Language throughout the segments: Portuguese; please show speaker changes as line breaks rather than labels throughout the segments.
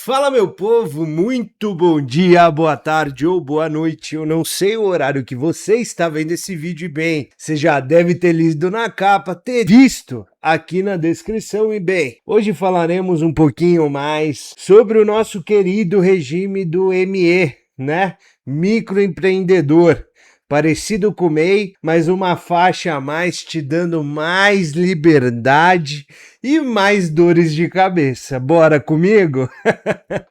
Fala, meu povo, muito bom dia, boa tarde ou boa noite. Eu não sei o horário que você está vendo esse vídeo e bem, você já deve ter lido na capa, ter visto aqui na descrição e bem. Hoje falaremos um pouquinho mais sobre o nosso querido regime do ME, né? Microempreendedor. Parecido com o MEI, mas uma faixa a mais te dando mais liberdade e mais dores de cabeça. Bora comigo?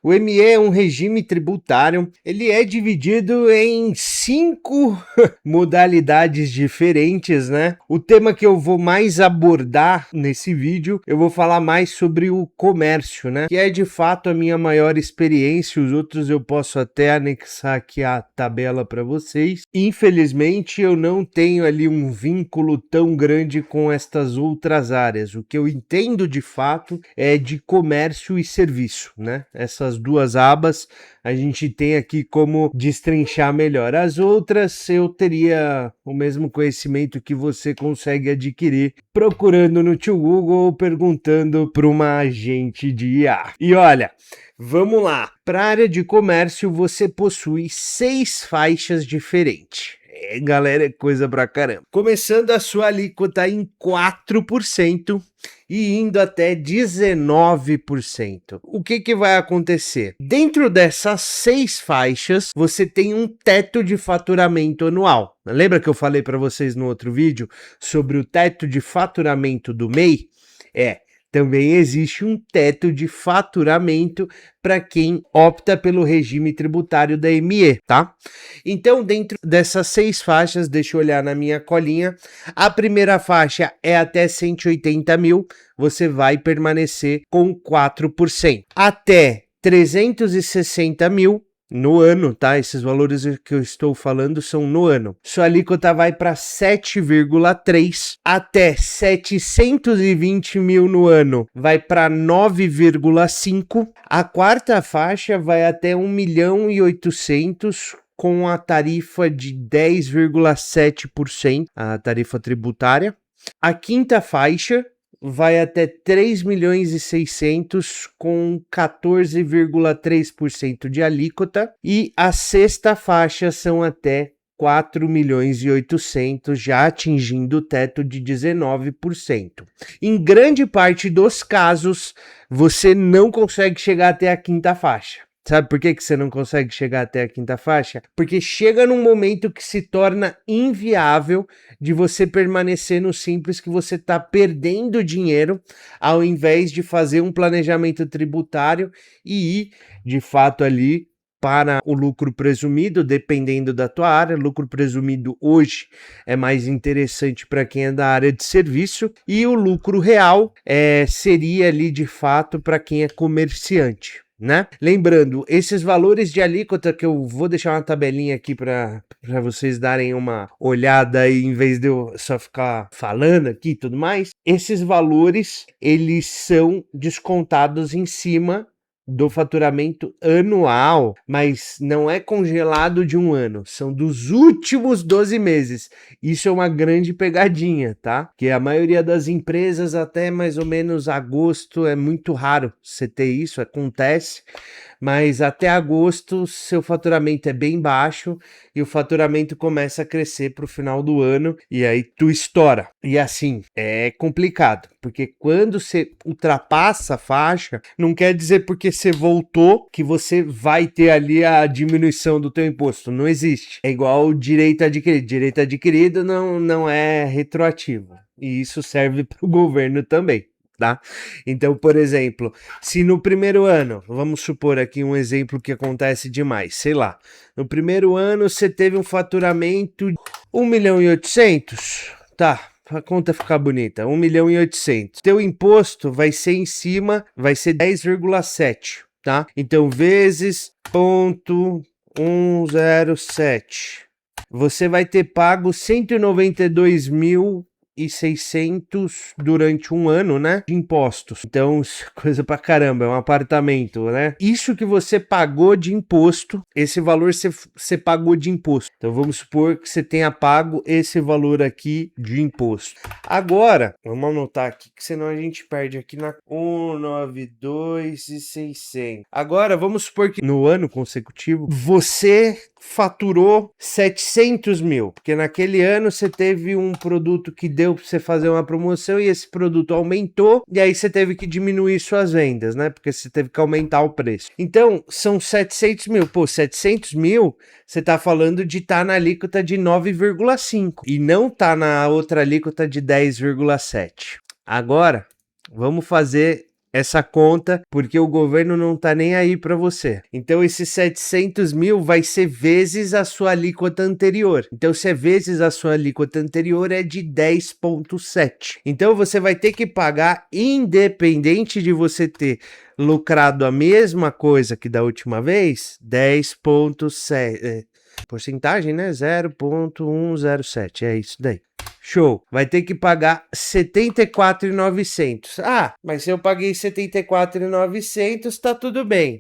O ME é um regime tributário, ele é dividido em 5 modalidades diferentes, né? O tema que eu vou mais abordar nesse vídeo, eu vou falar mais sobre o comércio, né? Que é de fato a minha maior experiência, os outros eu posso até anexar aqui a tabela para vocês. Infelizmente eu não tenho ali um vínculo tão grande com estas outras áreas. O que eu entendo de fato é de comércio e serviço, né? Essas duas abas a gente tem aqui como destrinchar melhor. As outras eu teria o mesmo conhecimento que você consegue adquirir procurando no tio Google ou perguntando para uma agente de IA. E olha, vamos lá. Para a área de comércio você possui 6 faixas diferentes. Galera, é coisa pra caramba. Começando a sua alíquota em 4% e indo até 19%. O que vai acontecer? Dentro dessas 6 faixas, você tem um teto de faturamento anual. Lembra que eu falei para vocês no outro vídeo sobre o teto de faturamento do MEI? Também existe um teto de faturamento para quem opta pelo regime tributário da ME, tá? Então, dentro dessas 6 faixas, deixa eu olhar na minha colinha, a primeira faixa é até 180 mil, você vai permanecer com 4%. Até 360 mil, no ano, tá? Esses valores que eu estou falando são no ano. Sua alíquota vai para 7,3, até 720 mil no ano vai para 9,5. A quarta faixa vai até 1.800.000 com a tarifa de 10,7%, a tarifa tributária. A quinta faixa vai até 3.600.000 com 14,3% de alíquota e a sexta faixa são até 4.800.000, já atingindo o teto de 19%. Em grande parte dos casos, você não consegue chegar até a quinta faixa. Sabe por que você não consegue chegar até a quinta faixa? Porque chega num momento que se torna inviável de você permanecer no simples, que você está perdendo dinheiro ao invés de fazer um planejamento tributário e ir, de fato, ali para o lucro presumido, dependendo da tua área. Lucro presumido hoje é mais interessante para quem é da área de serviço e o lucro real seria ali, de fato, para quem é comerciante, né? Lembrando, esses valores de alíquota, que eu vou deixar uma tabelinha aqui para vocês darem uma olhada aí, em vez de eu só ficar falando aqui e tudo mais, esses valores, eles são descontados em cima do faturamento anual, mas não é congelado de um ano, são dos últimos 12 meses. Isso é uma grande pegadinha, tá? Que a maioria das empresas, até mais ou menos agosto, é muito raro você ter isso, acontece, mas até agosto seu faturamento é bem baixo e o faturamento começa a crescer para o final do ano e aí tu estoura. E assim, é complicado, porque quando você ultrapassa a faixa, não quer dizer porque você voltou que você vai ter ali a diminuição do teu imposto. Não existe. É igual direito adquirido. Direito adquirido não é retroativo. E isso serve para o governo também. Tá? Então, por exemplo, se no primeiro ano, vamos supor aqui um exemplo que acontece demais, sei lá, no primeiro ano você teve um faturamento de 1.800.000, tá, a conta ficar bonita, 1.800.000, teu imposto vai ser em cima, vai ser 10,7, tá? Então, vezes 0,107, você vai ter pago 192.000 1.600 durante um ano, né, de impostos. Então, coisa pra caramba, é um apartamento, né? Isso que você pagou de imposto, esse valor você pagou de imposto. Então, vamos supor que você tenha pago esse valor aqui de imposto. Agora, vamos anotar aqui, que senão a gente perde aqui na 192.600. Agora, vamos supor que no ano consecutivo, você faturou 700 mil, porque naquele ano você teve um produto que deu para você fazer uma promoção e esse produto aumentou, e aí você teve que diminuir suas vendas, né? Porque você teve que aumentar o preço. Então, são 700 mil. Pô, 700 mil, você tá falando de estar na alíquota de 9,5 e não tá na outra alíquota de 10,7. Agora, vamos fazer essa conta, porque o governo não tá nem aí para você. Então, esses 700 mil vai ser vezes a sua alíquota anterior. Então, se é vezes a sua alíquota anterior, é de 10,7. Então, você vai ter que pagar, independente de você ter lucrado a mesma coisa que da última vez, 10,7. Porcentagem, né? 0,107. É isso daí. Show. Vai ter que pagar 74.900. Ah, mas se eu paguei 74.900, tá tudo bem.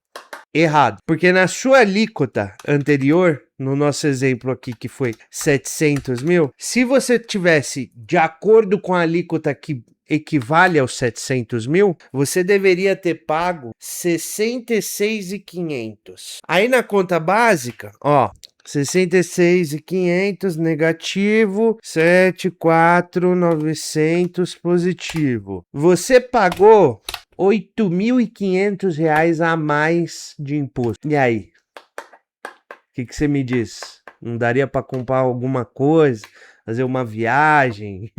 Errado. Porque na sua alíquota anterior, no nosso exemplo aqui que foi 700 mil, se você tivesse de acordo com a alíquota que equivale aos 700 mil, você deveria ter pago 66.500. Aí na conta básica, ó, 66.500 negativo, 74.900 positivo. Você pagou R$8.500 a mais de imposto. E aí? O que você me diz? Não daria para comprar alguma coisa, fazer uma viagem,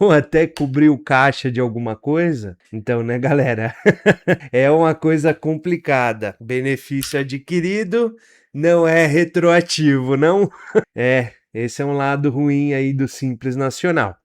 ou até cobrir o caixa de alguma coisa? Então, né, galera? É uma coisa complicada. Benefício adquirido não é retroativo, não? Esse é um lado ruim aí do Simples Nacional.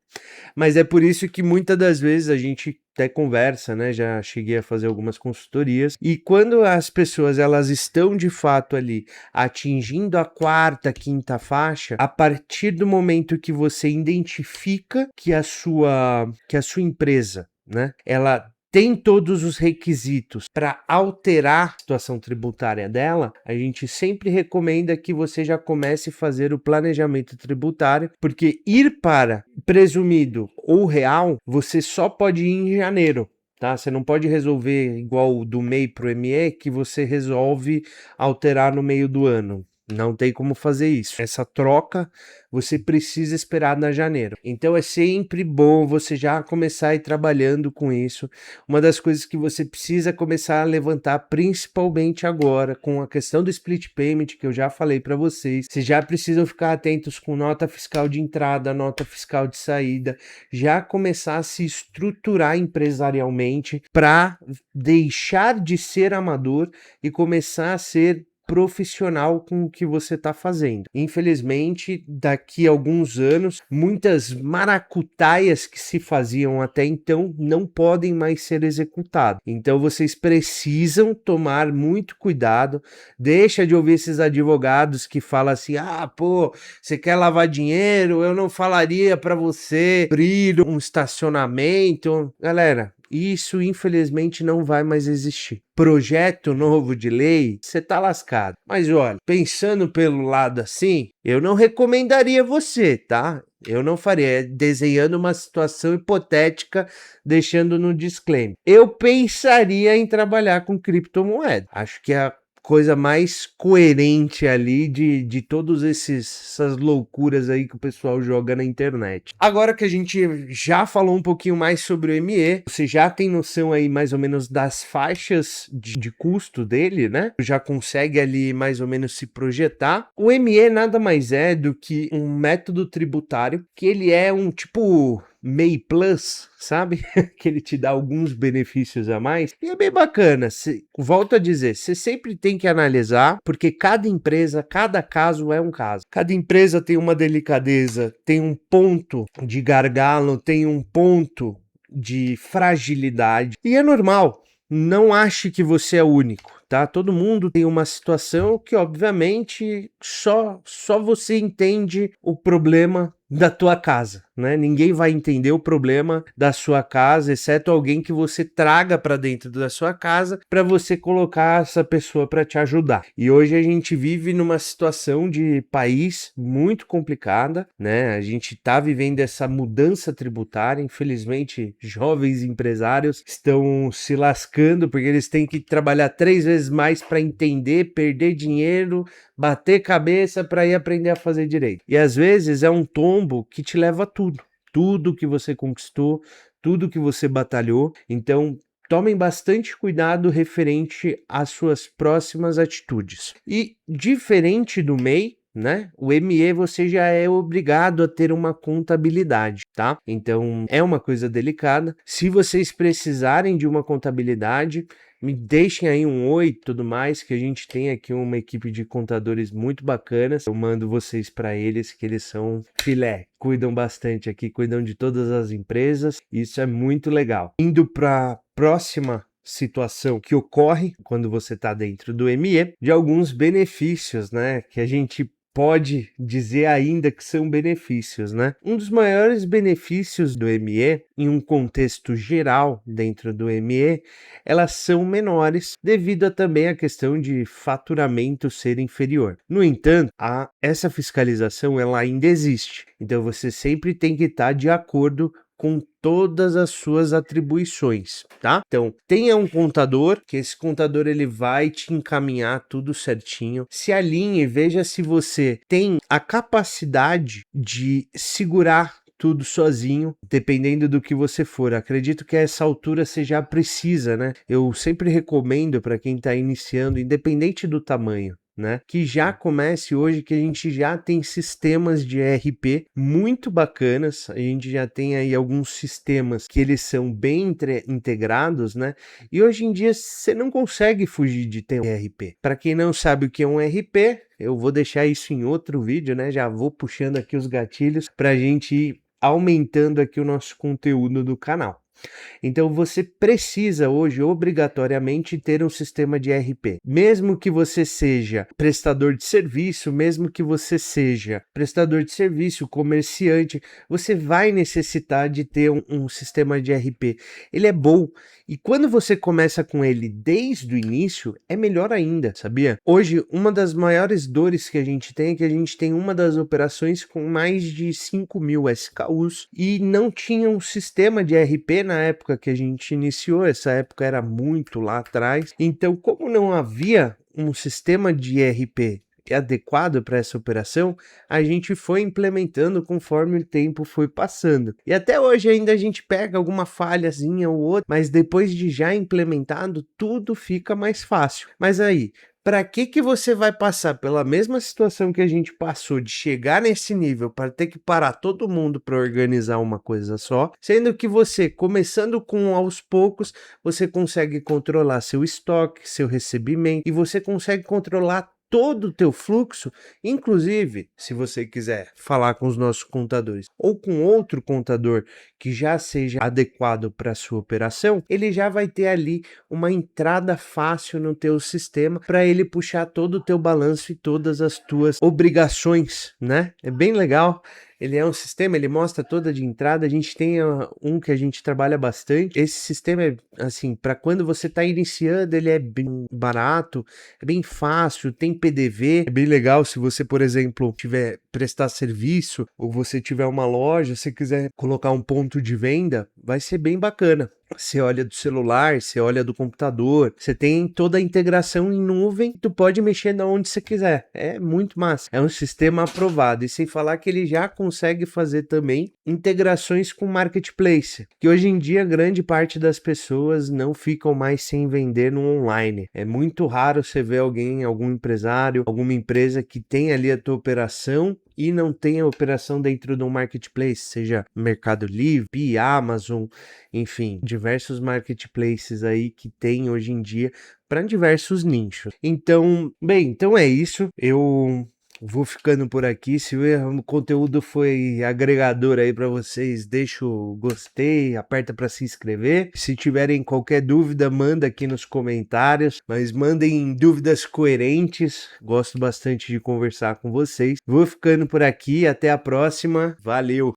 Mas é por isso que muitas das vezes a gente até conversa, né? Já cheguei a fazer algumas consultorias. E quando as pessoas elas estão de fato ali atingindo a quarta, quinta faixa, a partir do momento que você identifica que a sua empresa, né? Ela tem todos os requisitos para alterar a situação tributária dela, a gente sempre recomenda que você já comece a fazer o planejamento tributário, porque ir para presumido ou real, você só pode ir em janeiro. Tá? Você não pode resolver igual do MEI para o ME, que você resolve alterar no meio do ano. Não tem como fazer isso. Essa troca você precisa esperar na janeiro. Então é sempre bom você já começar a ir trabalhando com isso. Uma das coisas que você precisa começar a levantar, principalmente agora, com a questão do split payment, que eu já falei para vocês. Vocês já precisam ficar atentos com nota fiscal de entrada, nota fiscal de saída, já começar a se estruturar empresarialmente para deixar de ser amador e começar a ser profissional com o que você está fazendo. Infelizmente, daqui a alguns anos, muitas maracutaias que se faziam até então não podem mais ser executadas. Então, vocês precisam tomar muito cuidado. Deixa de ouvir esses advogados que falam assim, pô, você quer lavar dinheiro? Eu não falaria para você abrir um estacionamento. Galera, isso infelizmente não vai mais existir. Projeto novo de lei, você tá lascado. Mas olha, pensando pelo lado assim, eu não recomendaria você, tá? Eu não faria, desenhando uma situação hipotética, deixando no disclaimer. Eu pensaria em trabalhar com criptomoeda. Acho que a coisa mais coerente ali de todas essas loucuras aí que o pessoal joga na internet. Agora que a gente já falou um pouquinho mais sobre o ME, você já tem noção aí mais ou menos das faixas de custo dele, né? Já consegue ali mais ou menos se projetar. O ME nada mais é do que um método tributário que ele é um tipo MEI Plus, sabe? Que ele te dá alguns benefícios a mais. E é bem bacana. Volto a dizer, você sempre tem que analisar, porque cada empresa, cada caso é um caso. Cada empresa tem uma delicadeza, tem um ponto de gargalo, tem um ponto de fragilidade. E é normal. Não ache que você é único. tá? Todo mundo tem uma situação que, obviamente, só você entende o problema da tua casa, né? Ninguém vai entender o problema da sua casa, exceto alguém que você traga para dentro da sua casa para você colocar essa pessoa para te ajudar. E hoje a gente vive numa situação de país muito complicada, né? A gente tá vivendo essa mudança tributária, infelizmente, jovens empresários estão se lascando porque eles têm que trabalhar 3 vezes mais para entender, perder dinheiro, bater cabeça para ir aprender a fazer direito. E às vezes é um tombo que te leva a tudo que você conquistou, tudo que você batalhou. Então, tomem bastante cuidado referente às suas próximas atitudes. E diferente do MEI, né? O ME você já é obrigado a ter uma contabilidade, tá? Então é uma coisa delicada. Se vocês precisarem de uma contabilidade, me deixem aí um oi e tudo mais, que a gente tem aqui uma equipe de contadores muito bacanas. Eu mando vocês para eles, que eles são filé, cuidam bastante aqui, cuidam de todas as empresas. Isso é muito legal. Indo para próxima situação que ocorre quando você está dentro do ME, de alguns benefícios, né, que a gente pode dizer ainda que são benefícios, né? Um dos maiores benefícios do ME, em um contexto geral dentro do ME, elas são menores devido também à questão de faturamento ser inferior. No entanto, essa fiscalização ela ainda existe, então você sempre tem que estar de acordo com todas as suas atribuições, tá? Então, tenha um contador, que esse contador ele vai te encaminhar tudo certinho. Se alinhe, veja se você tem a capacidade de segurar tudo sozinho, dependendo do que você for. Acredito que a essa altura você já precisa, né? Eu sempre recomendo para quem está iniciando, independente do tamanho, né? Que já comece hoje, que a gente já tem sistemas de ERP muito bacanas, a gente já tem aí alguns sistemas que eles são bem integrados, né? E hoje em dia você não consegue fugir de ter um ERP. Para quem não sabe o que é um ERP, eu vou deixar isso em outro vídeo, né? Já vou puxando aqui os gatilhos para a gente ir aumentando aqui o nosso conteúdo do canal. Então você precisa hoje obrigatoriamente ter um sistema de ERP. Mesmo que você seja prestador de serviço, mesmo que você seja prestador de serviço, comerciante, você vai necessitar de ter um sistema de ERP. Ele é bom e quando você começa com ele desde o início, é melhor ainda, sabia? Hoje, uma das maiores dores que a gente tem é que a gente tem uma das operações com mais de 5.000 SKUs e não tinha um sistema de ERP na época que a gente iniciou, essa época era muito lá atrás. Então, como não havia um sistema de ERP adequado para essa operação, a gente foi implementando conforme o tempo foi passando. E até hoje ainda a gente pega alguma falhazinha ou outra, mas depois de já implementado, tudo fica mais fácil. Mas aí, para que você vai passar pela mesma situação que a gente passou de chegar nesse nível para ter que parar todo mundo para organizar uma coisa só, sendo que você, começando com aos poucos, você consegue controlar seu estoque, seu recebimento e você consegue controlar todo o teu fluxo, inclusive, se você quiser falar com os nossos contadores ou com outro contador que já seja adequado para a sua operação, ele já vai ter ali uma entrada fácil no teu sistema para ele puxar todo o teu balanço e todas as tuas obrigações, né? É bem legal. Ele é um sistema, ele mostra toda de entrada. A gente tem um que a gente trabalha bastante. Esse sistema é assim, para quando você está iniciando, ele é bem barato, é bem fácil, tem PDV, é bem legal se você, por exemplo, tiver prestar serviço ou você tiver uma loja, se quiser colocar um ponto de venda, vai ser bem bacana. Você olha do celular, você olha do computador, você tem toda a integração em nuvem, tu pode mexer de onde você quiser. É muito massa. É um sistema aprovado. E sem falar que ele já consegue fazer também integrações com marketplace, que hoje em dia grande parte das pessoas não ficam mais sem vender no online. É muito raro você ver alguém, algum empresário, alguma empresa que tem ali a tua operação e não tem a operação dentro de um marketplace, seja Mercado Livre, Amazon, enfim, diversos marketplaces aí que tem hoje em dia para diversos nichos. Então, bem, então é isso. Eu Vou ficando por aqui. Se o conteúdo foi agregador aí para vocês, deixa o gostei, aperta para se inscrever. Se tiverem qualquer dúvida, manda aqui nos comentários, mas mandem dúvidas coerentes. Gosto bastante de conversar com vocês. Vou ficando por aqui, até a próxima. Valeu!